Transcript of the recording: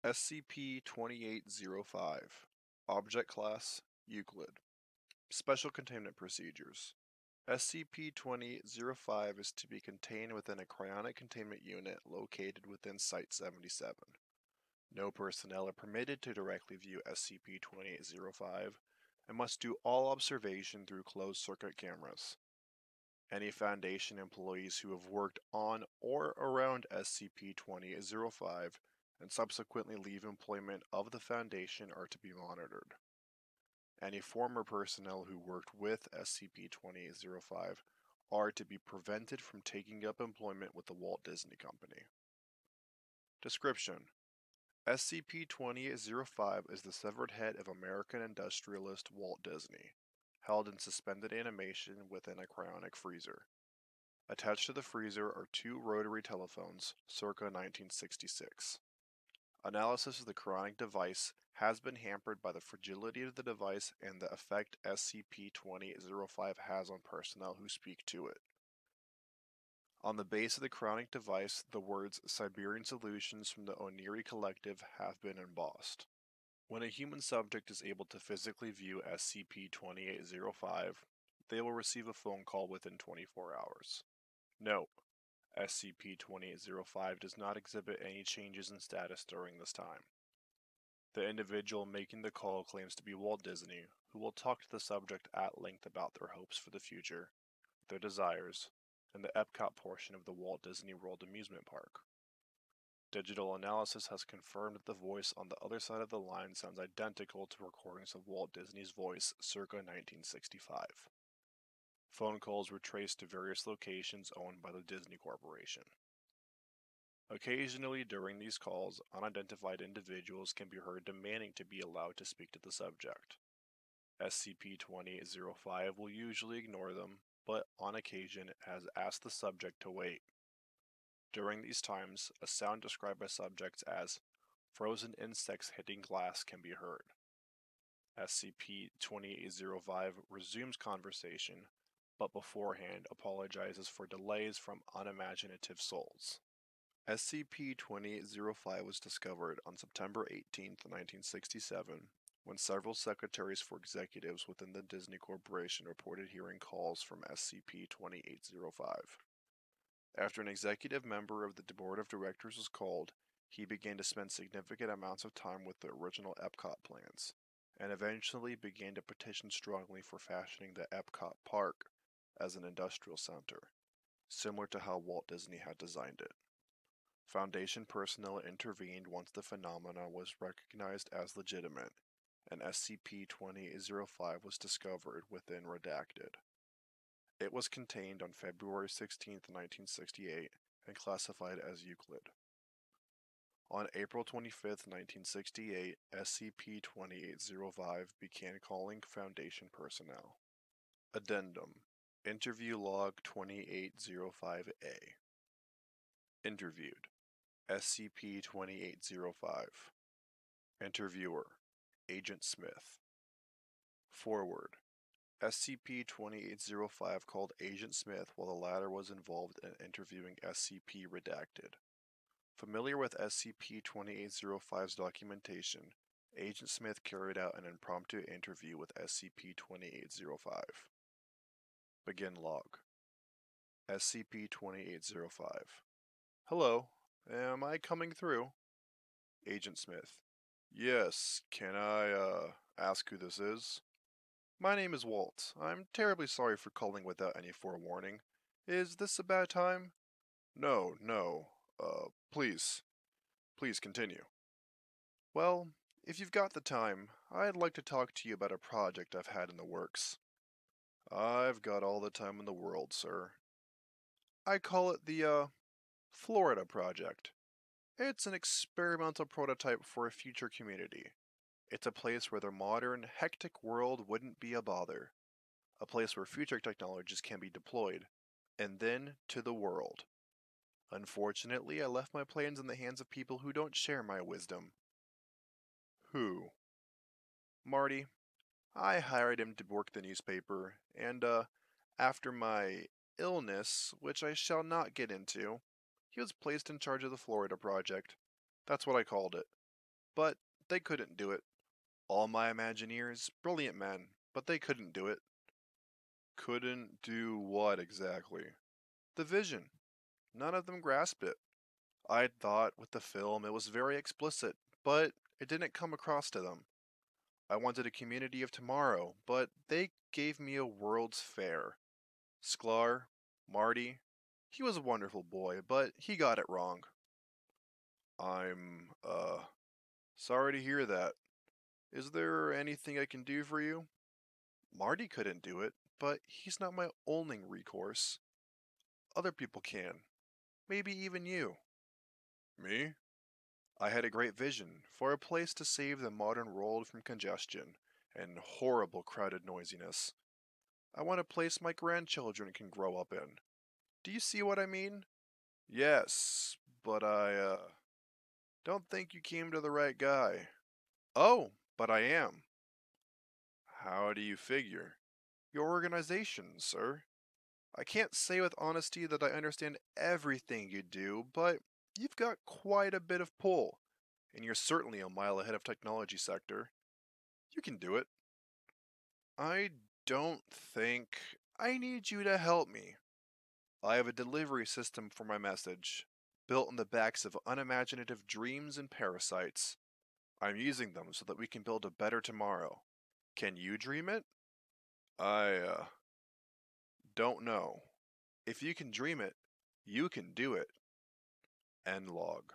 SCP-2805 Object Class Euclid Special Containment Procedures SCP-2805 is to be contained within a cryonic containment unit located within Site-77. No personnel are permitted to directly view SCP-2805 and must do all observation through closed-circuit cameras. Any Foundation employees who have worked on or around SCP-2805 and subsequently leave employment of the Foundation are to be monitored. Any former personnel who worked with SCP-2805 are to be prevented from taking up employment with the Walt Disney Company. Description: SCP-2805 is the severed head of American industrialist Walt Disney, held in suspended animation within a cryonic freezer. Attached to the freezer are two rotary telephones, circa 1966. Analysis of the cryonic device has been hampered by the fragility of the device and the effect SCP-2805 has on personnel who speak to it. On the base of the cryonic device, the words Siberian Solutions from the Oniri Collective have been embossed. When a human subject is able to physically view SCP-2805, they will receive a phone call within 24 hours. Note: SCP-2805 does not exhibit any changes in status during this time. The individual making the call claims to be Walt Disney, who will talk to the subject at length about their hopes for the future, their desires, and the Epcot portion of the Walt Disney World amusement park. Digital analysis has confirmed that the voice on the other side of the line sounds identical to recordings of Walt Disney's voice circa 1965. Phone calls were traced to various locations owned by the Disney Corporation. Occasionally during these calls, unidentified individuals can be heard demanding to be allowed to speak to the subject. SCP-2805 will usually ignore them, but on occasion it has asked the subject to wait. During these times, a sound described by subjects as frozen insects hitting glass can be heard. SCP-2805 resumes conversation, but beforehand apologizes for delays from unimaginative souls. SCP-2805 was discovered on September 18, 1967, when several secretaries for executives within the Disney Corporation reported hearing calls from SCP-2805. After an executive member of the board of directors was called, he began to spend significant amounts of time with the original Epcot plans, and eventually began to petition strongly for fashioning the Epcot Park as an industrial center, similar to how Walt Disney had designed it. Foundation personnel intervened once the phenomena was recognized as legitimate, and SCP-2805 was discovered within Redacted. It was contained on February 16, 1968, and classified as Euclid. On April 25, 1968, SCP-2805 began calling Foundation personnel. Addendum: Interview Log 2805-A. Interviewed: SCP-2805. Interviewer: Agent Smith. Forward: SCP-2805 called Agent Smith while the latter was involved in interviewing SCP Redacted. Familiar with SCP-2805's documentation, Agent Smith carried out an impromptu interview with SCP-2805. Begin log. SCP-2805. Hello, am I coming through? Agent Smith: Yes, can I, ask who this is? My name is Walt. I'm terribly sorry for calling without any forewarning. Is this a bad time? No, no. Please continue. Well, if you've got the time, I'd like to talk to you about a project I've had in the works. I've got all the time in the world, sir. I call it the, Florida Project. It's an experimental prototype for a future community. It's a place where the modern, hectic world wouldn't be a bother. A place where future technologies can be deployed, and then to the world. Unfortunately, I left my plans in the hands of people who don't share my wisdom. Who? Marty. I hired him to work the newspaper, and, after my illness, which I shall not get into, he was placed in charge of the Florida Project. That's what I called it. but they couldn't do it. All my Imagineers, brilliant men, but they couldn't do it. Couldn't do what exactly? The vision. None of them grasped it. I thought with the film it was very explicit, but it didn't come across to them. I wanted a community of tomorrow, but they gave me a World's Fair. Sklar, Marty, he was a wonderful boy, but he got it wrong. I'm, sorry to hear that. Is there anything I can do for you? Marty couldn't do it, but he's not my only recourse. Other people can. Maybe even you. Me? I had a great vision for a place to save the modern world from congestion and horrible crowded noisiness. I want a place my grandchildren can grow up in. Do you see what I mean? Yes, but I don't think you came to the right guy. Oh, but I am. How do you figure? Your organization, sir. I can't say with honesty that I understand everything you do, but you've got quite a bit of pull, and you're certainly a mile ahead of technology sector. You can do it. I don't think I need you to help me. I have a delivery system for my message, built on the backs of unimaginative dreams and parasites. I'm using them so that we can build a better tomorrow. Can you dream it? I don't know. If you can dream it, you can do it. End log.